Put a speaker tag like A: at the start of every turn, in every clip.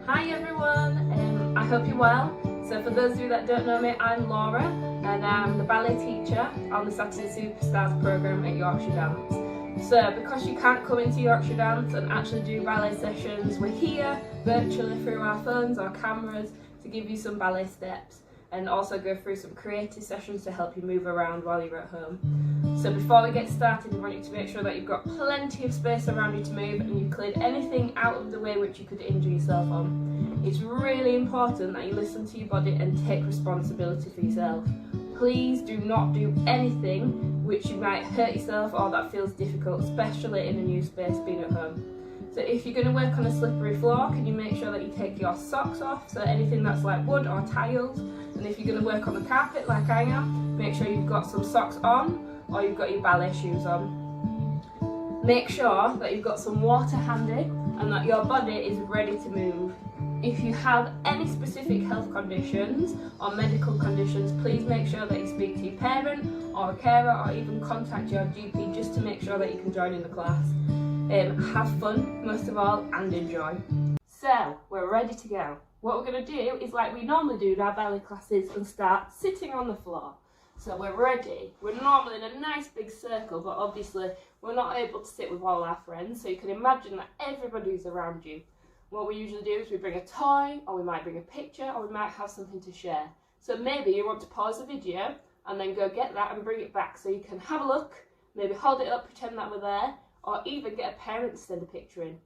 A: Hi everyone, I hope you're well. So for those of you that don't know me, I'm Laura and I'm the ballet teacher on the Saturday Superstars programme at Yorkshire Dance. So because you can't come into Yorkshire Dance and actually do ballet sessions, we're here virtually through our phones or cameras to give you some ballet steps and also go through some creative sessions to help you move around while you're at home. So before we get started, we want you to make sure that you've got plenty of space around you to move and you've cleared anything out of the way which you could injure yourself on. It's really important that you listen to your body and take responsibility for yourself. Please do not do anything which you might hurt yourself or that feels difficult, especially in a new space being at home. So if you're going to work on a slippery floor, can you make sure that you take your socks off, so anything that's like wood or tiles. And if you're going to work on the carpet like I am, make sure you've got some socks on or you've got your ballet shoes on. Make sure that you've got some water handy and that your body is ready to move. If you have any specific health conditions or medical conditions, please make sure that you speak to your parent or a carer or even contact your GP just to make sure that you can join in the class. Have fun, most of all, and enjoy. So, we're ready to go. What we're going to do is like we normally do in our ballet classes and start sitting on the floor. So we're ready. We're normally in a nice big circle, but obviously we're not able to sit with all our friends, so you can imagine that everybody's around you. What we usually do is we bring a toy, or we might bring a picture, or we might have something to share. So maybe you want to pause the video and then go get that and bring it back so you can have a look, maybe hold it up, pretend that we're there, or even get a parent to send a picture in.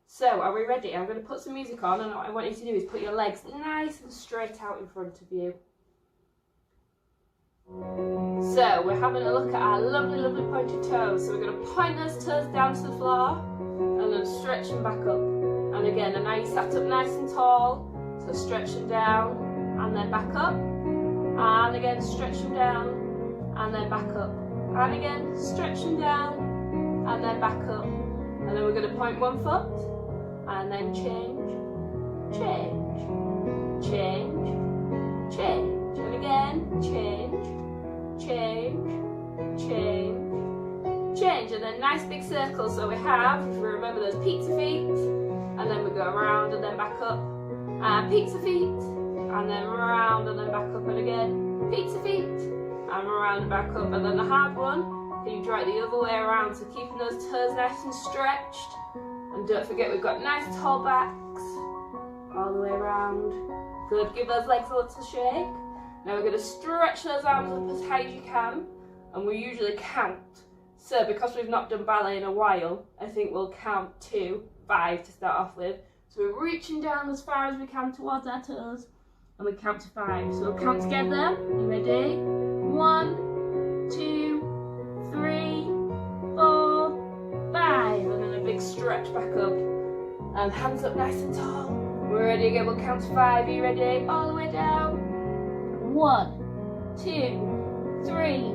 A: So, are we ready? I'm going to put some music on, and what I want you to do is put your legs nice and straight out in front of you. So, we're having a look at our lovely, lovely pointed toes. So we're going to point those toes down to the floor, and then stretch them back up. And again, and now you sat up nice and tall, so stretch them down, and then back up. And again, stretch them down, and then back up. And again, stretch them down, and then back up. And then we're going to point one foot, and then change, change, change, change. And again, change, change, change, change. And then nice big circles. So we have, if we remember those pizza feet, and then we go around and then back up, and pizza feet, and then around and then back up, and again, pizza feet, and around and back up. And then the hard one, you draw it the other way around, so keeping those toes nice and stretched. And don't forget we've got nice tall backs all the way around. Good, give those legs a little shake. Now we're going to stretch those arms up as high as you can, and we usually count. So because we've not done ballet in a while, I think we'll count to 5 to start off with. So we're reaching down as far as we can towards our toes, and we count to 5. So we'll count together. You ready? 1, 2, 3, 4, 5, and then a big stretch back up, and hands up nice and tall. We're ready again, we'll count to 5. Are you ready? All the way down. 1, 2, 3,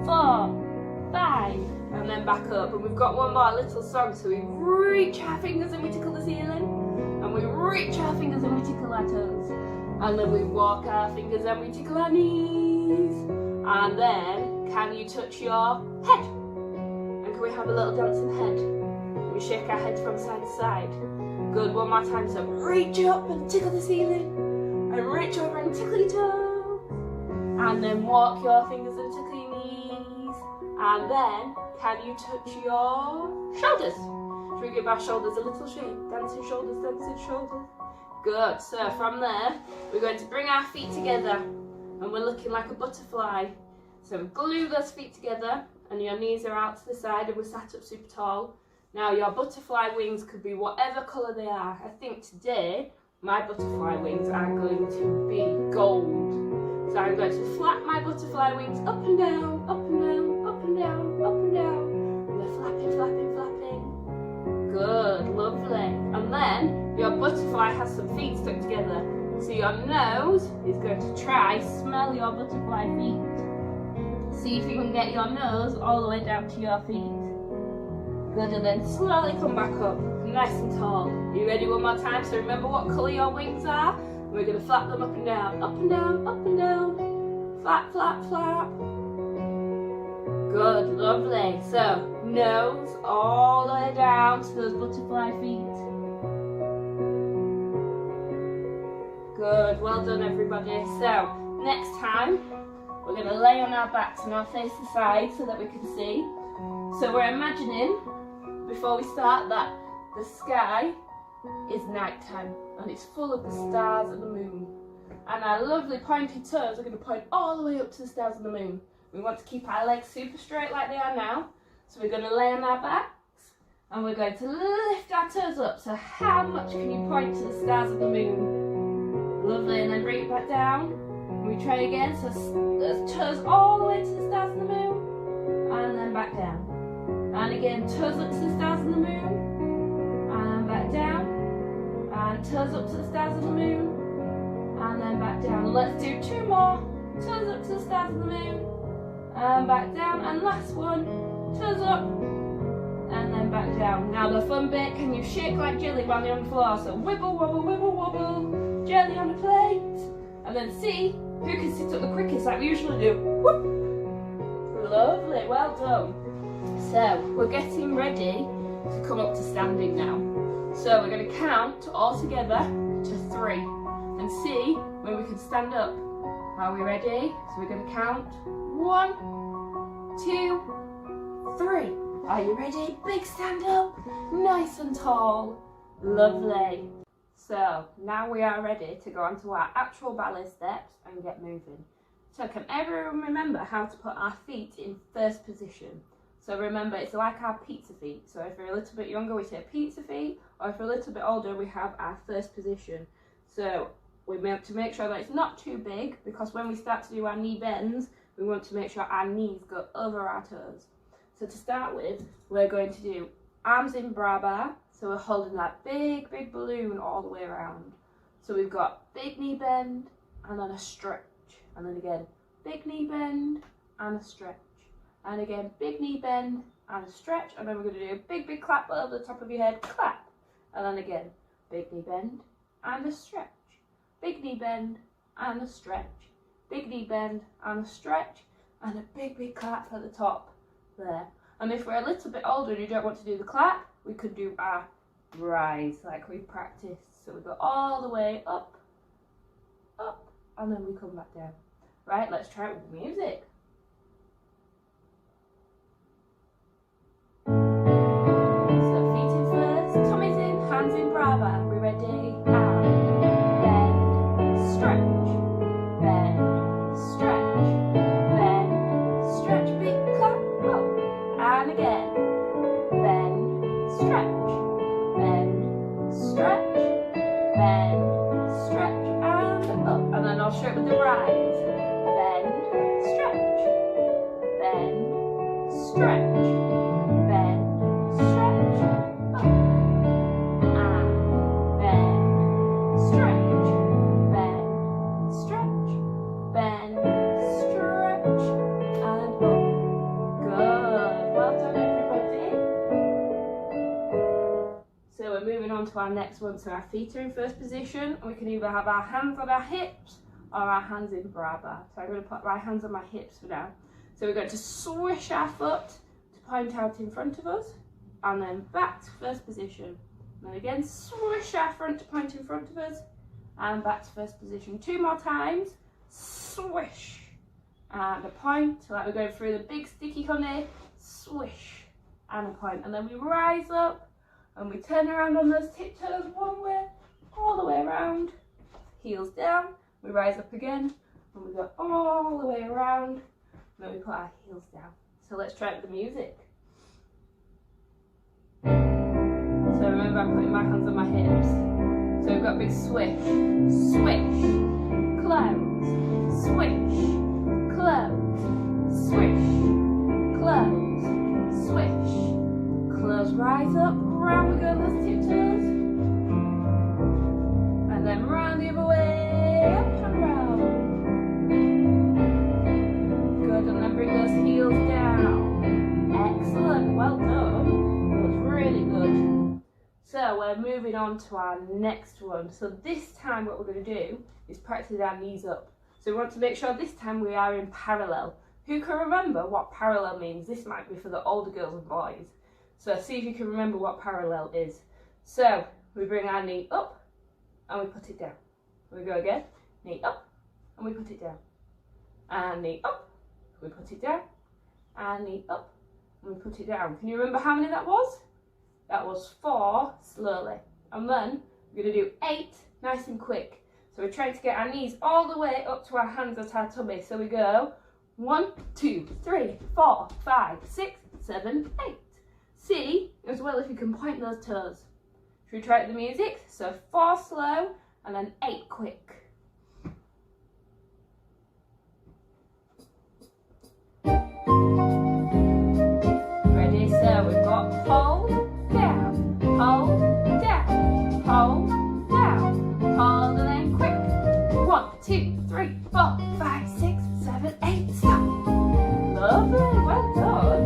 A: 4, 5, and then back up. And we've got one more little song, so we reach our fingers and we tickle the ceiling, and we reach our fingers and we tickle our toes, and then we walk our fingers and we tickle our knees, and then can you touch your head? And can we have a little dancing head? Can we shake our heads from side to side? Good, one more time. So reach up and tickle the ceiling, and reach over and tickle your toes, and then walk your fingers and tickle your knees, and then can you touch your shoulders? Should we give our shoulders a little shake? Dancing shoulders, dancing shoulders. Good, so from there we're going to bring our feet together, and we're looking like a butterfly. So glue those feet together, and your knees are out to the side, and we're sat up super tall. Now your butterfly wings could be whatever colour they are. I think today my butterfly wings are going to be gold. So I'm going to flap my butterfly wings up and down, up and down, up and down, up and down. And they're flapping, flapping, flapping. Good, lovely. And then your butterfly has some feet stuck together. So your nose is going to try smell your butterfly feet. See if you can get your nose all the way down to your feet. Good, and then slowly come back up, nice and tall. Are you ready one more time? So remember what colour your wings are. And we're going to flap them up and down, up and down, up and down. Flap, flap, flap. Good, lovely. So nose all the way down to those butterfly feet. Good, well done everybody. So, next time, we're going to lay on our backs and our face the side so that we can see. So we're imagining, before we start, that the sky is nighttime and it's full of the stars and the moon. And our lovely pointed toes are going to point all the way up to the stars and the moon. We want to keep our legs super straight like they are now. So we're going to lay on our backs and we're going to lift our toes up. So how much can you point to the stars and the moon? Lovely, and then bring it back down. And we try again. So there's toes all the way to the stars and the moon. And then back down. And again, toes up to the stars and the moon. And back down. And toes up to the stars and the moon. And then back down. Let's do 2 more. Toes up to the stars and the moon. And back down. And last one. Toes up. And then back down. Now the fun bit, can you shake like jelly when you're on the floor? So wibble, wobble, wibble, wobble. Jelly on the plate. And then see who can sit up the quickest like we usually do. Whoop. Lovely, well done. So we're getting ready to come up to standing now. So we're going to count all together to 3 and see when we can stand up. Are we ready? So we're going to count 1, 2, 3. Are you ready? Big stand up, nice and tall. Lovely. So now we are ready to go on to our actual ballet steps and get moving. So can everyone remember how to put our feet in first position? So remember, it's like our pizza feet. So if we're a little bit younger, we say pizza feet, or if we're a little bit older, we have our first position. So we want to make sure that it's not too big, because when we start to do our knee bends, we want to make sure our knees go over our toes. So to start with, we're going to do arms in bra bar. So we're holding that big, big balloon all the way around. So we've got big knee bend and then a stretch. And then again, big knee bend and a stretch. And again, big knee bend and a stretch. And then we're going to do a big, big clap over the top of your head, clap. And then again, big knee bend and a stretch. Big knee bend and a stretch. Big knee bend and a stretch. And a big, big clap at the top there. And if we're a little bit older and you don't want to do the clap, we could do our rise like we've practiced. So we go all the way up, up, and then we come back down. Right, let's try it with the music. So feet in first, tummies in, hands in bra bar. We ready? And bend, stretch, bend, stretch, bend, stretch, big clap, up, and again, bend, stretch, bend, stretch, bend, stretch, and up. And then I'll show it with the rise. Bend, stretch, bend, stretch, bend, stretch, up, and bend, stretch, bend, stretch, bend, stretch, and up. Good. Well done, everybody. So we're moving on to our next one. So our feet are in first position. We can either have our hands on our hips or our hands in bra bar. So I'm going to put my hands on my hips for now. So we're going to swish our foot to point out in front of us and then back to first position. And then again, swish our front to point in front of us and back to first position. 2 more times. Swish and a point. So like we're going through the big sticky honey. Swish and a point. And then we rise up and we turn around on those tiptoes one way, all the way around. Heels down. We rise up again and we go all the way around. And then we put our heels down. So let's try it with the music. So remember, I'm putting my hands on my hips. So we've got a big swish, swish, close, swish, close, swish, close, swish, close, rise up, round we go those tiptoes. And then round the other way, up and round. Good, and then bring those heels down. Excellent, well done. That's really good. So we're moving on to our next one. So this time what we're going to do is practice our knees up. So we want to make sure this time we are in parallel. Who can remember what parallel means? This might be for the older girls and boys. So see if you can remember what parallel is. So we bring our knee up and we put it down. We go again, knee up, and we put it down. And knee up, we put it down. And knee up, and we put it down. Can you remember how many that was? That was 4 slowly. And then we're going to do 8 nice and quick. So we're trying to get our knees all the way up to our hands at our tummy. So we go 1, 2, 3, 4, 5, 6, 7, 8. See as well if you can point those toes. Should we try it with the music? So 4 slow and then 8 quick. Ready? So we've got hold, down, hold, down, hold, down, hold, and then quick. 1, 2, 3, 4, 5, 6, 7, 8. Stop. Lovely. Well done.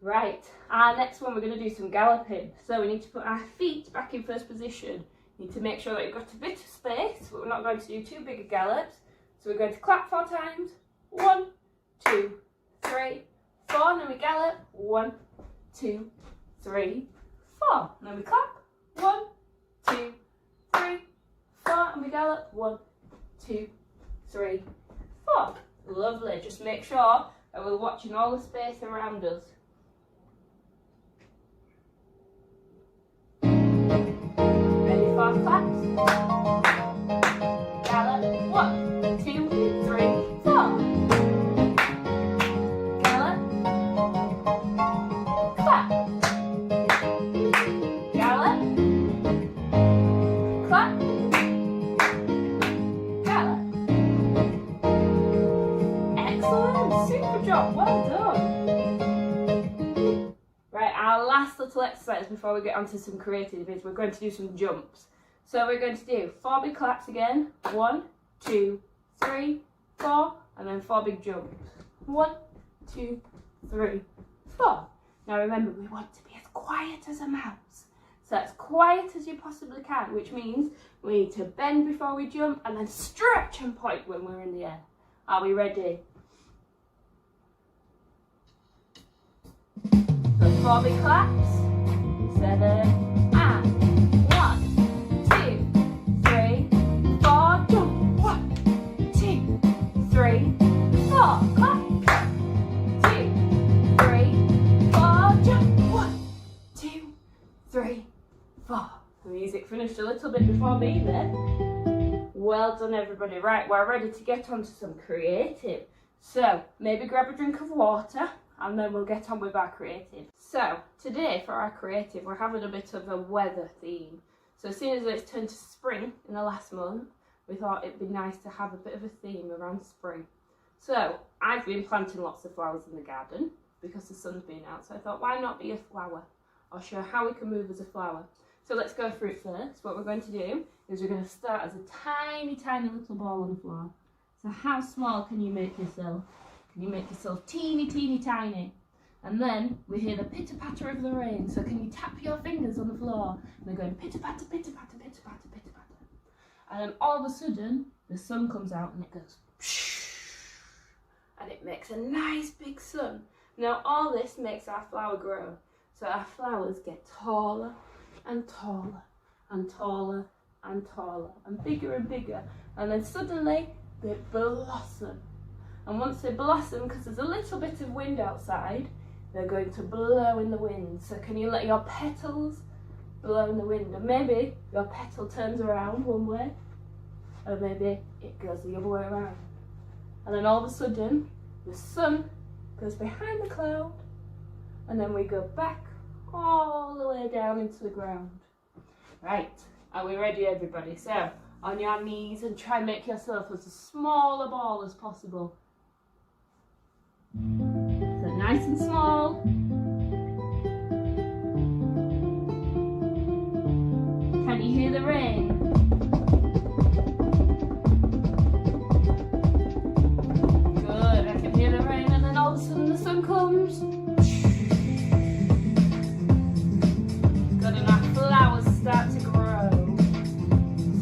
A: Right. Our next one, we're going to do some galloping. So we need to put our feet back in first position. You need to make sure that you've got a bit of space, but we're not going to do too big a gallops. So we're going to clap 4 times. 1, 2, 3, 4. And then we gallop. 1, 2, 3, 4. And then we clap. 1, 2, 3, 4. And we gallop. 1, 2, 3, 4. Lovely. Just make sure that we're watching all the space around us. Ready for claps? Gallop. 1, 2, 3, 4. Gallop. Clap. Gallop. Clap. Gallop. Excellent. Super job. Well done. Right, our last little exercise before we get onto some creative is we're going to do some jumps. So we're going to do 4 big claps again. 1, 2, 3, 4, and then 4 big jumps. 1, 2, 3, 4. Now remember, we want to be as quiet as a mouse. So as quiet as you possibly can, which means we need to bend before we jump and then stretch and point when we're in the air. Are we ready? So 4 big claps. 7 and 1, 2, 3, 4, jump. 1, 2, 3, 4, clap. 2, 3, 4, jump. 1, 2, 3, 4. The music finished a little bit before me there. Well done, everybody. Right, we're ready to get on to some creative. So maybe grab a drink of water and then we'll get on with our creative. So today for our creative, we're having a bit of a weather theme. So as soon as it's turned to spring in the last month, we thought it'd be nice to have a bit of a theme around spring. So I've been planting lots of flowers in the garden because the sun's been out. So I thought, why not be a flower? I'll show how we can move as a flower. So let's go through it first. What we're going to do is we're going to start as a tiny, tiny little ball on the floor. So how small can you make yourself? Can you make yourself teeny, teeny, tiny? And then we hear the pitter-patter of the rain. So can you tap your fingers on the floor? And they're going pitter-patter, pitter-patter, pitter-patter, pitter-patter. And then all of a sudden, the sun comes out and it goes and it makes a nice big sun. Now all this makes our flower grow. So our flowers get taller and taller and taller and taller and bigger, and then suddenly they blossom. And once they blossom, because there's a little bit of wind outside, they're going to blow in the wind. So can you let your petals blow in the wind? And maybe your petal turns around one way, or maybe it goes the other way around. And then all of a sudden the sun goes behind the cloud, and then we go back all the way down into the ground. Right, are we ready, everybody? So on your knees and try and make yourself as small a ball as possible. So nice and small. Can you hear the rain? Good, I can hear the rain, and then all of a sudden the sun comes. Good, and our flowers start to grow.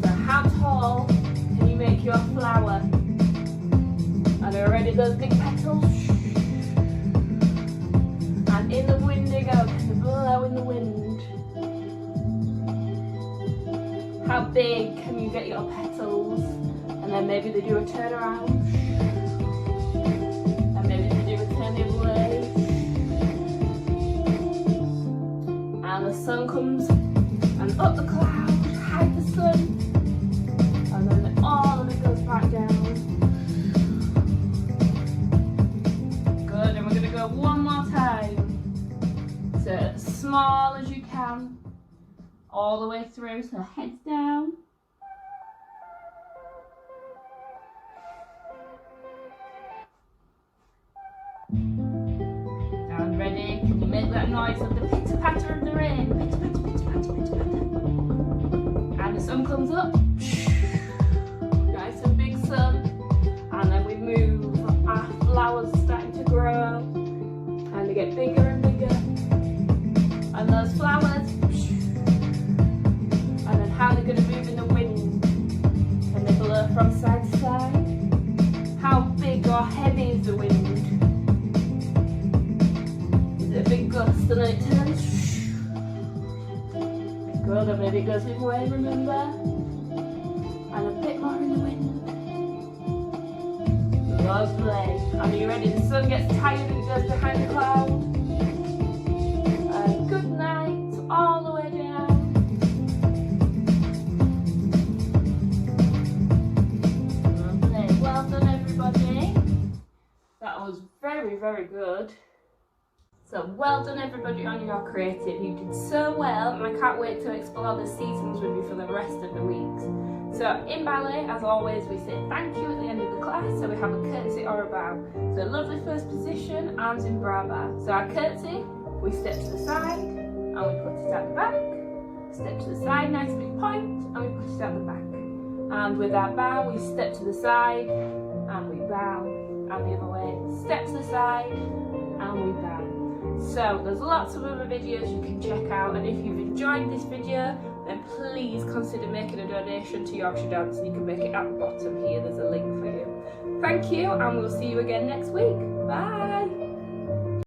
A: So how tall can you make your flower? And are ready those big petals? And in the wind they go, can they blow in the wind? how big can you get your petals, and then maybe they do a turnaround, and maybe they do a turn the other way, and the sun comes and up the cloud, hide the sun, and then all of it goes back down. Good, and we're going to go one more time. So as small as you can, all the way through, so heads down. And ready, can you make that noise of the pitter patter of the rain? Pitter patter, pitter patter, pitter patter. And the sun comes up. Nice and big sun. And then we move, our flowers are starting to grow. And they get bigger and bigger. And those flowers, and then how they're going to move in the wind. Can they blow from side to side? How big or heavy is the wind? Is it a big gust and then it turns? Good, or maybe it goes the other way, remember? And a bit more in the wind. Lovely. Are you ready? The sun gets tired and it goes behind the cloud. Good night, all the way down. Lovely. Well done, everybody. That was very, very good. So well done, everybody, on your creative. You did so well, and I can't wait to explore the seasons with you for the rest of the weeks. So in ballet, as always, we say thank you at the end of the class. So we have a curtsy or a bow. So lovely first position, arms in bra bar. So our curtsy, we step to the side and we put it at the back. Step to the side, nice big point, and we put it at the back. And with our bow, we step to the side and we bow. And the other way, step to the side and we bow. So there's lots of other videos you can check out, and if you've enjoyed this video, then please consider making a donation to Yorkshire Dance, and you can make it at the bottom here. There's a link for you. Thank you, and we'll see you again next week. Bye!